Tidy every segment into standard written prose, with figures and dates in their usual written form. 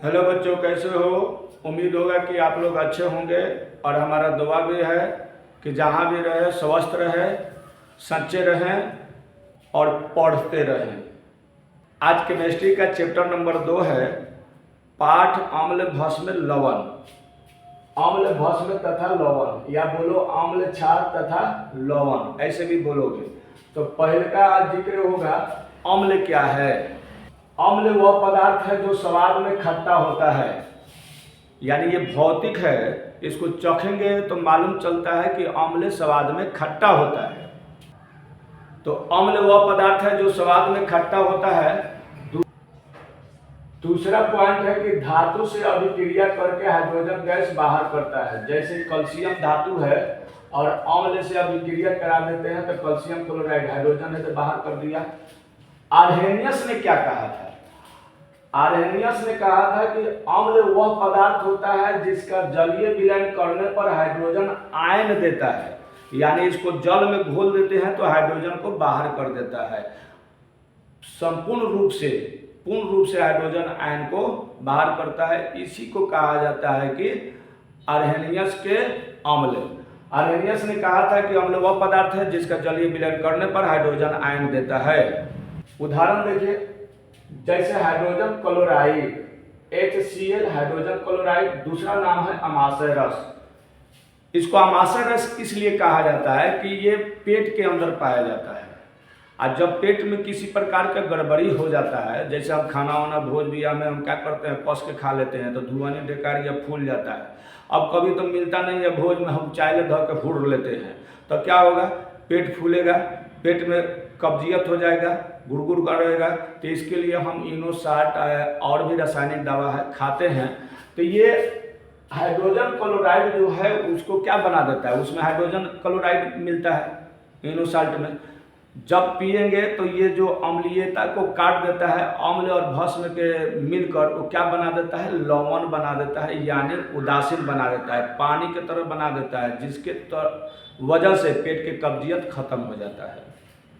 Hello बच्चों, कैसे हो। उम्मीद होगा कि आप लोग अच्छे होंगे और हमारा दुआ भी है कि जहाँ भी रहे स्वस्थ रहें, सच्चे रहें और पढ़ते रहें। आज केमिस्ट्री का चैप्टर नंबर 2 है पाठ अम्ल भस्म लवण। अम्ल भस्म तथा लवण, या बोलो अम्ल क्षार तथा लवण, ऐसे भी बोलोगे। तो पहले का आज जिक्र होगा अम्ल क्या है। अम्ल वह पदार्थ है जो स्वाद में खट्टा होता है, यानी ये भौतिक है। इसको चखेंगे तो मालूम चलता है कि अम्ल स्वाद में खट्टा होता है। तो अम्ल वह पदार्थ है जो स्वाद में खट्टा होता है। दूसरा पॉइंट है कि धातु से अभिक्रिया करके हाइड्रोजन गैस बाहर करता है। जैसे कैल्शियम धातु है और अम्ल से अभिक्रिया करा देते हैं तो कैल्शियम क्लोराइड हाइड्रोजन है तो बाहर कर दिया। आर्हेनियस ने क्या कहा था? आर्हेनियस ने कहा था कि अम्ल वह पदार्थ होता है जिसका जलीय विलयन करने पर हाइड्रोजन आयन देता है, यानी इसको जल में घोल देते हैं तो हाइड्रोजन को बाहर कर देता है। पूर्ण रूप से हाइड्रोजन आयन को बाहर करता है। इसी को कहा जाता है कि आर्हेनियस के अम्ल। आर्हेनियस ने कहा था कि अम्ल वह पदार्थ है जिसका जलीय विलयन करने पर हाइड्रोजन आयन देता है। उदाहरण देखिए, जैसे hydrogen chloride HCl hydrogen chloride, दूसरा नाम है अमाशय रस। इसको अमाशय रस इसलिए कहा जाता है कि ये पेट के अंदर पाया जाता है। और जब पेट में किसी प्रकार का गड़बड़ी हो जाता है, जैसे हम खाना वाना भोज बिया में हम क्या करते हैं, कस के खा लेते हैं तो धुआं डेकार या फूल जाता है। अब कभी तो मिलता नहीं है भोज में, हम चाय धो के फूड़ लेते हैं तो क्या होगा, पेट फूलेगा, पेट में कब्जियत हो जाएगा, गुड़गुड़ करेगा। तो इसके लिए हम इनोसाट और भी रासायनिक दवा है खाते हैं। तो ये हाइड्रोजन क्लोराइड जो है उसको क्या बना देता है, उसमें हाइड्रोजन क्लोराइड मिलता है इनोसाल्ट में। जब पिएंगे तो ये जो अम्लीयता को काट देता है, अम्ल और भस्म के मिलकर वो क्या बना देता है, लवण बना देता है, यानी उदासीन बना देता है, पानी की तरह बना देता है, जिसके वजह से पेट की कब्जियत खत्म हो जाता है।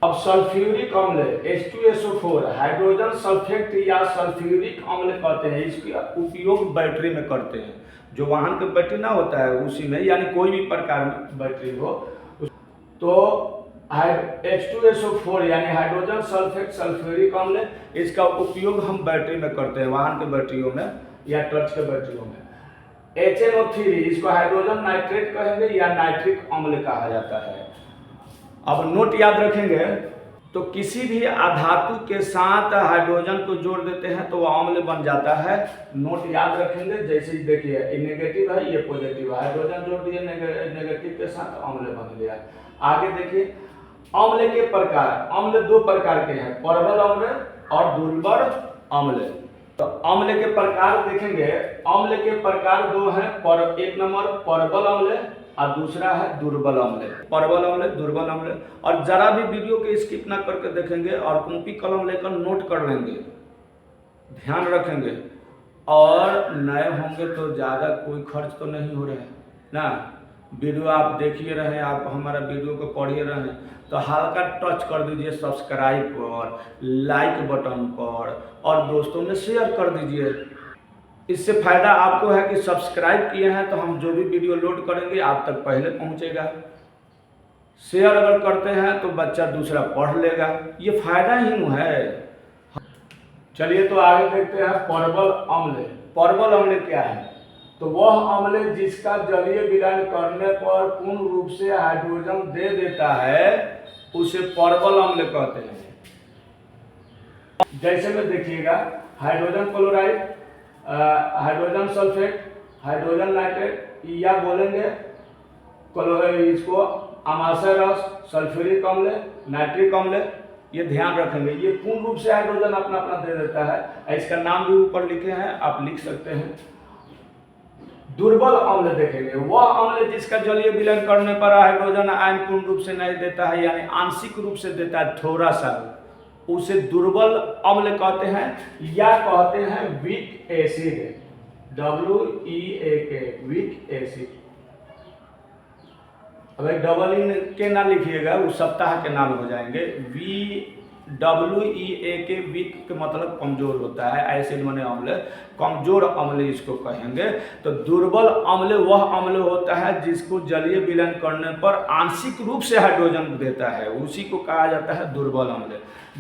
अब सल्फ्यूरिक अम्ल H2SO4 हाइड्रोजन सल्फेट या सल्फ्यूरिक अम्ल कहते हैं। इसका उपयोग बैटरी में करते हैं, जो वाहन के बैटरी ना होता है उसी में, यानी कोई भी प्रकार में बैटरी हो तो H2SO4 यानी हाइड्रोजन सल्फेट सल्फ्यूरिक अम्ल, इसका उपयोग हम बैटरी में करते हैं, वाहन के बैटरियों में या टर्च के बैटरियों में। HNO3 इसको हाइड्रोजन नाइट्रेट कहेंगे या नाइट्रिक अम्ल कहा जाता है। अब नोट याद रखेंगे तो किसी भी अधातु के साथ हाइड्रोजन को जोड़ देते हैं तो वह अम्ल बन जाता है। नोट याद रखेंगे, जैसे देखिए ये नेगेटिव है, ये पॉजिटिव है, हाइड्रोजन जोड़ दिए नेगेटिव के साथ अम्ल बन गया। आगे देखिए, अम्ल के प्रकार। अम्ल दो प्रकार के हैं, परबल अम्ल और दुर्बल अम्ल। तो अम्ल के प्रकार देखेंगे, अम्ल के प्रकार दो हैं, एक नंबर परबल अम्ल और दूसरा है दुर्बल अम्ल। परबल अम्ल, दुर्बल अम्ल। और जरा भी वीडियो के स्किप ना करके देखेंगे और कॉपी कलम लेकर नोट कर लेंगे, ध्यान रखेंगे। और नए होंगे तो ज़्यादा कोई खर्च तो नहीं हो रहा है ना, वीडियो आप देखिए रहे, आप हमारा वीडियो को पढ़िए रहे, तो हल्का टच कर दीजिए सब्सक्राइब पर, लाइक बटन पर और दोस्तों में शेयर कर दीजिए। इससे फायदा आपको है कि सब्सक्राइब किए हैं तो हम जो भी वीडियो लोड करेंगे आप तक पहले पहुंचेगा। शेयर अगर करते हैं तो बच्चा दूसरा पढ़ लेगा, ये फायदा ही है। चलिए तो आगे देखते हैं परबल अम्ल। परबल अम्ल क्या है? तो वह अम्ल जिसका जलीय विलयन करने पर पूर्ण रूप से हाइड्रोजन दे देता है उसे परबल अम्ल कहते हैं। जैसे में देखिएगा, hydrogen chloride, hydrogen sulphate, hydrogen nitrate, या बोलेंगे इसको अमाशय रस, सल्फ्यूरिक अम्ल, नाइट्रिक अम्ल। ये ध्यान रखेंगे, ये पूर्ण रूप से हाइड्रोजन अपना अपना दे देता है। इसका नाम भी ऊपर लिखे हैं, आप लिख सकते हैं। दुर्बल अम्ल देखेंगे, वह अम्ल जिसका जलीय विलयन करने पर हाइड्रोजन आयन पूर्ण रूप से नहीं देता है, यानी आंशिक रूप से देता है थोड़ा सा, उसे दुर्बल अम्ल कहते हैं या कहते हैं weak acid, WEAK, weak acid. अब डबल इन के ना लिखिएगा, वो सप्ताह के नाम हो जाएंगे। WEAK वीक के मतलब कमजोर होता है, एसिड माने अम्ल, कमजोर अम्ल इसको कहेंगे। तो दुर्बल अम्ल वह अम्ल होता है जिसको जलीय विलयन करने पर आंशिक रूप से हाइड्रोजन देता है, उसी को कहा जाता है दुर्बल अम्ल।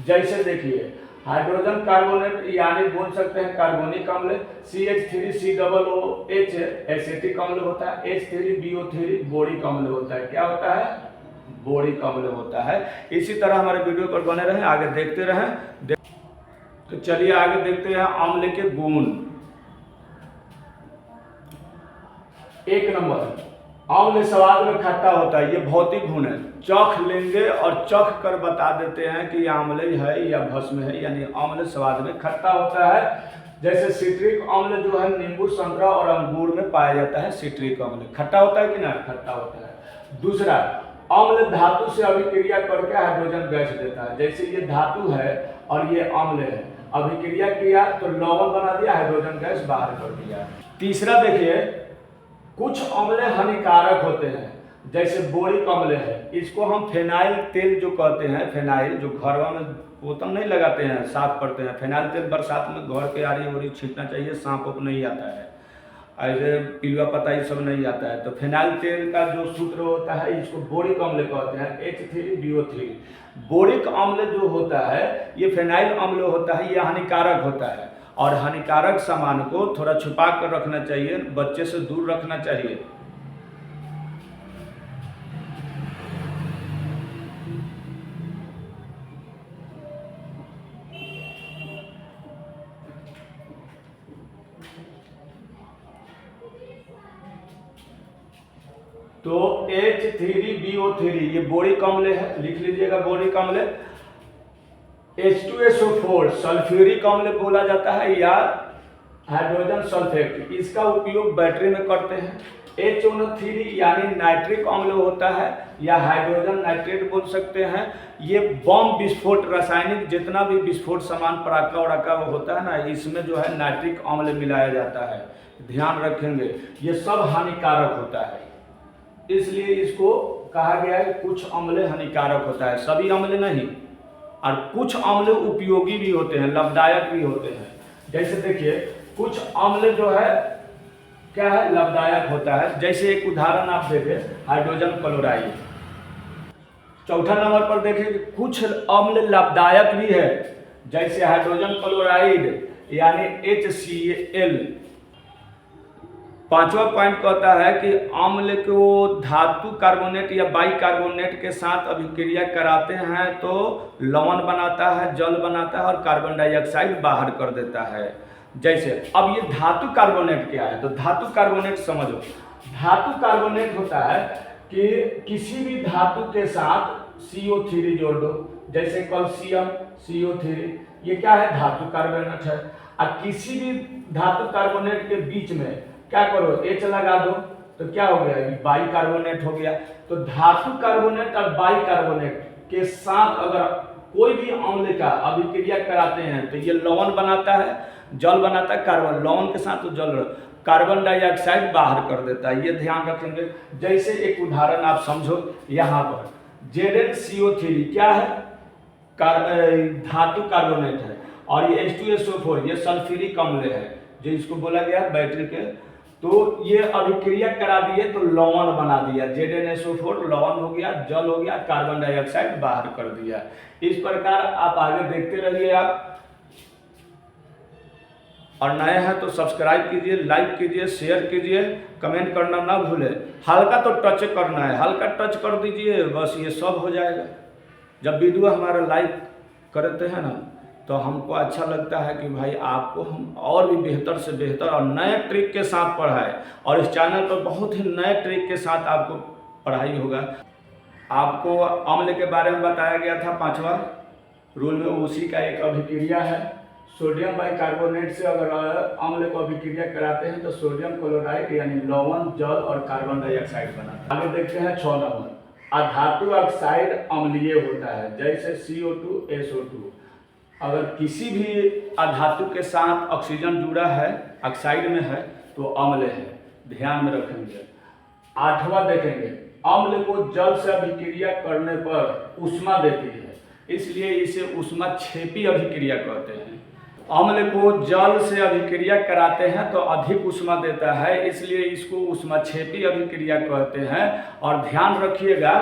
जैसे देखिए हाइड्रोजन कार्बोनेट यानी बोल सकते हैं कार्बोनिक अम्ल, CH3COOH एसिटिक अम्ल होता है, H3BO3 बोरिक अम्ल होता है। क्या होता है? बोरिक अम्ल होता है। इसी तरह हमारे वीडियो पर बने रहें, आगे देखते रहें। तो चलिए आगे देखते हैं अम्ल के गुण। एक नंबर, अम्ल स्वाद में खट्टा होता है, ये भौतिक गुण है। चख लेंगे और चख कर बता देते हैं कि यह अम्ल है या भस्म है, यानी अम्ल स्वाद में खट्टा होता है। जैसे सिट्रिक अम्ल जो है नींबू, संतरा और अंगूर में पाया जाता है, सिट्रिक अम्ल खट्टा होता है कि ना? खट्टा होता है। दूसरा, अम्ल धातु से अभिक्रिया करके हाइड्रोजन गैस देता है। जैसे ये धातु है और ये अम्ल है, अभिक्रिया किया तो लवण बना दिया, हाइड्रोजन गैस बाहर कर दिया। तीसरा देखिए, कुछ अम्ल हानिकारक होते हैं, जैसे बोरिक अम्ल है, इसको हम फेनाइल तेल जो कहते हैं, फेनाइल जो घरों में बोतल नहीं लगाते हैं, साफ करते हैं, फेनाइल तेल बरसात में घर के आरी उरी छींटना चाहिए, सांप उप नहीं आता है, ऐसे पिलुआ पता ये सब नहीं आता है। तो फेनाइल तेल का जो सूत्र होता है इसको बोरिक अम्ल कहते हैं, H3BO3। बोरिक अम्ल जो होता है ये फेनाइल अम्ल होता है, ये हानिकारक होता है और हानिकारक सामान को थोड़ा छुपा कर रखना चाहिए, बच्चे से दूर रखना चाहिए। तो H3BO3 ये बोरिक अम्ल है, लिख लीजिएगा बोरिक अम्ल। H2SO4 सल्फ्यूरिक अम्ल बोला जाता है या हाइड्रोजन सल्फेट, इसका उपयोग बैटरी में करते हैं। HNO3 यानी नाइट्रिक अम्ल होता है या हाइड्रोजन नाइट्रेट बोल सकते हैं। ये बम विस्फोट, रासायनिक जितना भी विस्फोट सामान पटाखा वड़ाका होता है ना, इसमें जो है नाइट्रिक अम्ल मिलाया जाता है, ध्यान रखेंगे। ये सब हानिकारक होता है, इसलिए इसको कहा गया है कुछ अम्ल हानिकारक होता है, सभी अम्ल नहीं। और कुछ अम्ल उपयोगी भी होते हैं, लाभदायक भी होते हैं। जैसे देखिए कुछ अम्ल जो है क्या है, लाभदायक होता है। जैसे एक उदाहरण आप देखें, हाइड्रोजन क्लोराइड। चौथा नंबर पर देखें, कुछ अम्ल लाभदायक भी है, जैसे हाइड्रोजन क्लोराइड यानी HCl। पांचवा पॉइंट कहता है कि अम्ल को धातु कार्बोनेट या बाइकार्बोनेट के साथ अभिक्रिया कराते हैं तो लवण बनाता है, जल बनाता है और कार्बन डाइऑक्साइड बाहर कर देता है। जैसे अब ये धातु कार्बोनेट क्या है, तो धातु कार्बोनेट समझो। धातु कार्बोनेट होता है कि किसी भी धातु के साथ CO3 जोड़ दो, जैसे कैल्शियम CO3, ये क्या है, धातु कार्बोनेट है। और किसी भी धातु कार्बोनेट के बीच में क्या करो, H लगा दो, तो क्या हो गया, बाइकार्बोनेट हो गया। तो धातु कार्बोनेट और बाइकार्बोनेट के साथ अगर कोई भी अम्ल का अभिक्रिया कराते हैं तो ये लवण बनाता है, जल बनाता है, कार्बन लवण के साथ तो जल कार्बन डाइऑक्साइड बाहर कर देता है, ये ध्यान रखेंगे। जैसे एक उदाहरण आप समझो, यहाँ पर ZnCO3 क्या है, धातु कार्बोनेट है, और ये H2SO4 ये सल्फ्यूरिक अम्ल है, जो इसको बोला गया बैटरी के। तो ये अभिक्रिया करा दिए तो लवण बना दिया, ZnSO4 लवण हो गया, जल हो गया, कार्बन डाइऑक्साइड बाहर कर दिया। इस प्रकार आप आगे देखते रहिए आप, और नए हैं तो सब्सक्राइब कीजिए, लाइक कीजिए, शेयर कीजिए, कमेंट करना ना भूलें। हल्का तो टच करना है, हल्का टच कर दीजिए, बस ये सब हो जाएगा। जब वीडियो हमारा लाइक करते हैं ना तो हमको अच्छा लगता है कि भाई आपको हम और भी बेहतर से बेहतर और नए ट्रिक के साथ पढ़ाएं, और इस चैनल पर बहुत ही नए ट्रिक के साथ आपको पढ़ाई होगा। आपको अम्ल के बारे में बताया गया था 5वां रूल में, उसी का एक अभिक्रिया है। सोडियम बाइकार्बोनेट से अगर अम्ल को अभिक्रिया कराते हैं तो सोडियम क्लोराइड यानी लवण, जल और कार्बन डाइऑक्साइड बनाता है। आगे देखते हैं 6 नंबर, अधातु ऑक्साइड अम्लीय होता है, जैसे CO2SO2। अगर किसी भी अधातु के साथ ऑक्सीजन जुड़ा है, ऑक्साइड में है, तो अम्ल है, ध्यान में रखेंगे। 8वां देखेंगे, अम्ल को जल से अभिक्रिया करने पर ऊष्मा देती है, इसलिए इसे ऊष्माक्षेपी अभिक्रिया कहते हैं। अम्ल को जल से अभिक्रिया कराते हैं तो अधिक ऊष्मा देता है, इसलिए इसको ऊष्माक्षेपी अभिक्रिया कहते हैं। और ध्यान रखिएगा,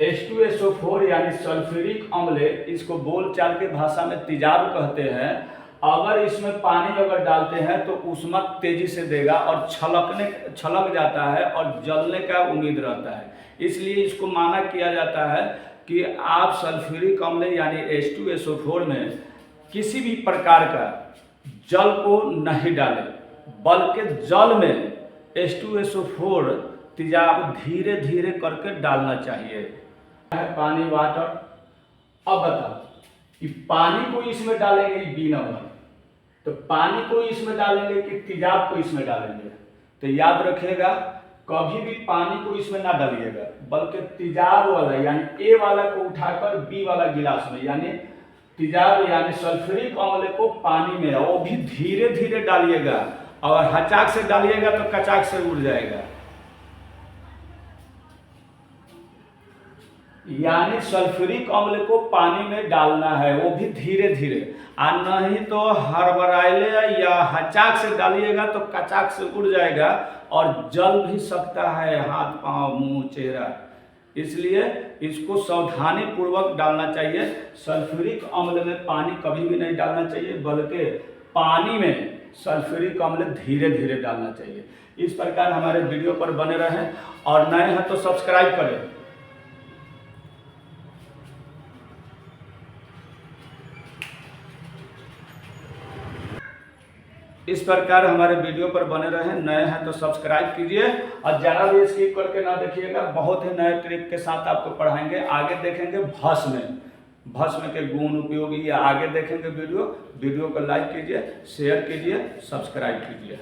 H2SO4 यानी सल्फ्यूरिक अम्ल, इसको बोलचाल के भाषा में तेजाब कहते हैं। अगर इसमें पानी अगर डालते हैं तो ऊष्मा तेजी से देगा और छलक जाता है और जलने का उम्मीद रहता है। इसलिए इसको माना किया जाता है कि आप सल्फ्यूरिक अम्ल यानी H2SO4 में किसी भी प्रकार का जल को नहीं डालें, बल्कि जल में H2SO4 तेजाब धीरे धीरे करके डालना चाहिए। पानी वाटर। अब बताओ कि पानी को इसमें डालेंगे बी नंबर, तो पानी को इसमें डालेंगे कि तेजाब को इसमें डालेंगे? तो याद रखिएगा, कभी भी पानी को इसमें ना डालिएगा, बल्कि तेजाब वाला यानी ए वाला को उठाकर बी वाला गिलास में, यानी तेजाब यानी सल्फ्यूरिक अम्ल को पानी में, वो भी धीरे धीरे डालिएगा। और हचाक से डालिएगा तो कचाक से उड़ जाएगा। यानी सल्फ्यूरिक अम्ल को पानी में डालना है, वो भी धीरे धीरे, और नहीं तो हड़बड़ाइले या हचाक से डालिएगा तो कचाक से उड़ जाएगा और जल भी सकता है हाथ पांव मुंह चेहरा। इसलिए इसको सावधानी पूर्वक डालना चाहिए। सल्फ्यूरिक अम्ल में पानी कभी भी नहीं डालना चाहिए, बल्कि पानी में सल्फ्यूरिक अम्ल धीरे धीरे डालना चाहिए। इस प्रकार हमारे वीडियो पर बने रहें, और नए हैं तो सब्सक्राइब करें। इस प्रकार हमारे वीडियो पर बने रहें, नए हैं तो सब्सक्राइब कीजिए और ज़्यादा भी स्किप करके ना देखिएगा। बहुत ही नए ट्रिक के साथ आपको पढ़ाएंगे। आगे देखेंगे भस्म के गुण उपयोगी, या आगे देखेंगे वीडियो को लाइक कीजिए, शेयर कीजिए, सब्सक्राइब कीजिए।